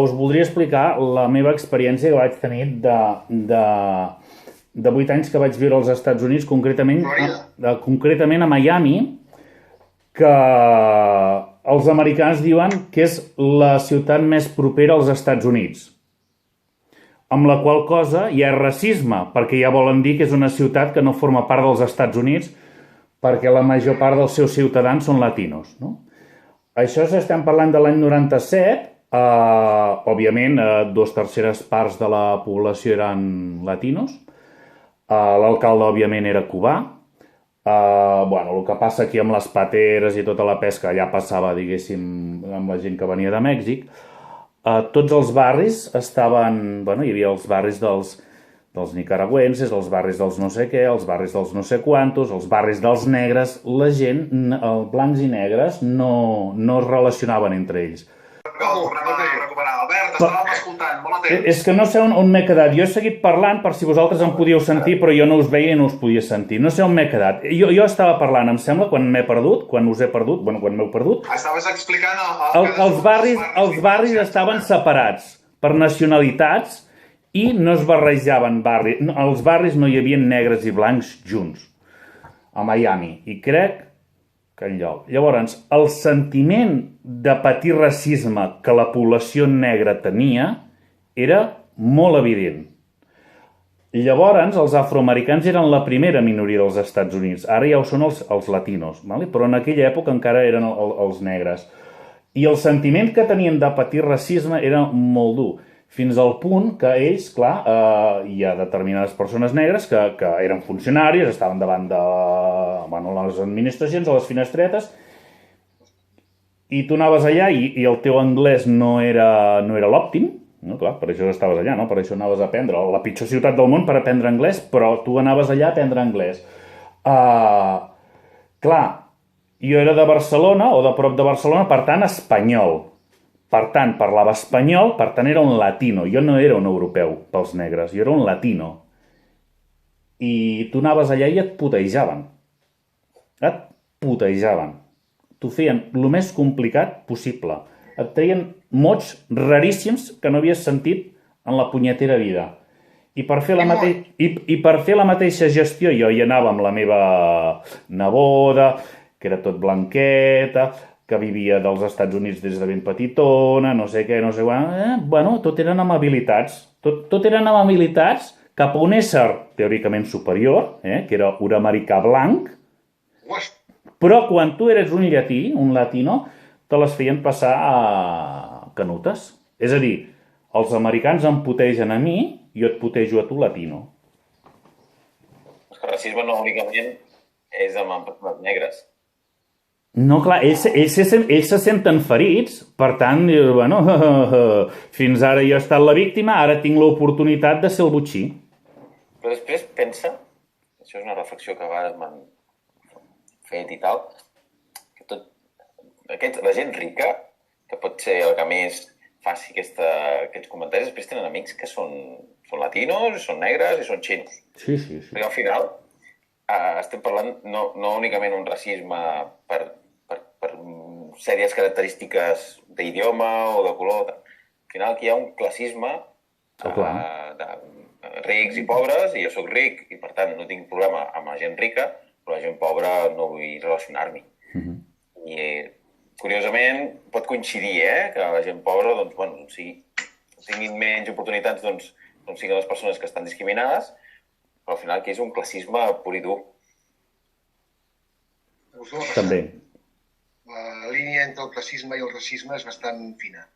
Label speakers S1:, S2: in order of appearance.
S1: Us voldria explicar la meva experiència que vaig tenir de 8 anys que vaig viure als Estats Units, concretament a Miami, que els americans diuen que és la ciutat més propera als Estats Units. Amb la qual cosa hi ha racisme, perquè ja volen dir que és una ciutat que no forma part dels Estats Units perquè la major part dels seus ciutadans són latinos. No? Això estem parlant de l'any 97. Òbviament, 2/3 parts de la població eren latinos. L'alcalde, òbviament, era cubà. El que passa aquí amb les pateres i tota la pesca allà passava, diguéssim, amb la gent que venia de Mèxic. Tots els barris estaven... hi havia els barris dels nicaragüenses, els barris dels no sé què, els barris dels no sé quantos, els barris dels negres. La gent, blancs i negres, no es relacionaven entre ells.
S2: Albert, estàvem escoltant, molt atents.
S1: És que no sé on m'he quedat. Jo he seguit parlant per si vosaltres em podíeu sentir, però jo no us veia i no us podia sentir. No sé on m'he quedat. Jo estava parlant, em sembla, quan m'he perdut, quan us he perdut, quan m'heu perdut.
S2: Estaves explicant...
S1: Els barris estaven separats per nacionalitats i no es barrejaven barris. Als barris no hi havia negres i blancs junts, a Miami. I crec que enlloc. Llavors, el sentiment de patir racisme que la població negra tenia era molt evident. Llavors, els afroamericans eren la primera minoria dels Estats Units. Ara ja ho són els latinos, però en aquella època encara eren els negres. I el sentiment que tenien de patir racisme era molt dur. Fins al punt que ells, clar, hi ha determinades persones negres que eren funcionaris, estaven davant de les administracions, a les finestretes, i tu anaves allà i el teu anglès no era l'òptim, no? Clar, per això estaves allà, no? Per això anaves a aprendre. La pitjor ciutat del món per aprendre anglès, però tu anaves allà a aprendre anglès. Clar, jo era de Barcelona, o de prop de Barcelona, per tant, espanyol. Per tant, parlava espanyol, per tant, era un latino. Jo no era un europeu pels negres, jo era un latino. I tu anaves allà i et putejaven. Et putejaven. T'ho feien el més complicat possible. Et treien mots raríssims que no havies sentit en la punyetera vida. I per fer la mateixa gestió jo hi anava amb la meva neboda, que era tot blanqueta, que vivia dels Estats Units des de ben petitona, no sé què, no sé quan... tot eren amabilitats. Tot eren amabilitats cap a un ésser teòricament superior, que era un americà blanc, però quan tu eres un llatí, un latino, te les feien passar a canutes. És a dir, els americans em putegen a mi, jo et putejo a tu, latino.
S3: El racisme no únicament és amb persones negres.
S1: No, clar, ells se senten ferits, per tant, fins ara jo he estat la víctima, ara tinc l'oportunitat de ser el botxí.
S3: Però després pensa, això és una reflexió que a vegades m'han fet i tal, que la gent rica, que pot ser el que més faci aquests comentaris, després tenen amics que són latinos, són negres i són xinos.
S1: Sí.
S3: Perquè al final estem parlant no únicament un racisme per sèries característiques d'idioma o de color. Al final aquí hi ha un classisme de rics i pobres, i jo sóc ric i per tant no tinc problema amb la gent rica, però la gent pobra no vull relacionar-m'hi. I curiosament pot coincidir que la gent pobra tinguin menys oportunitats, siguin les persones que estan discriminades, però al final aquí és un classisme pur i dur.
S1: També.
S2: La línia entre el classisme i el racisme és bastant fina.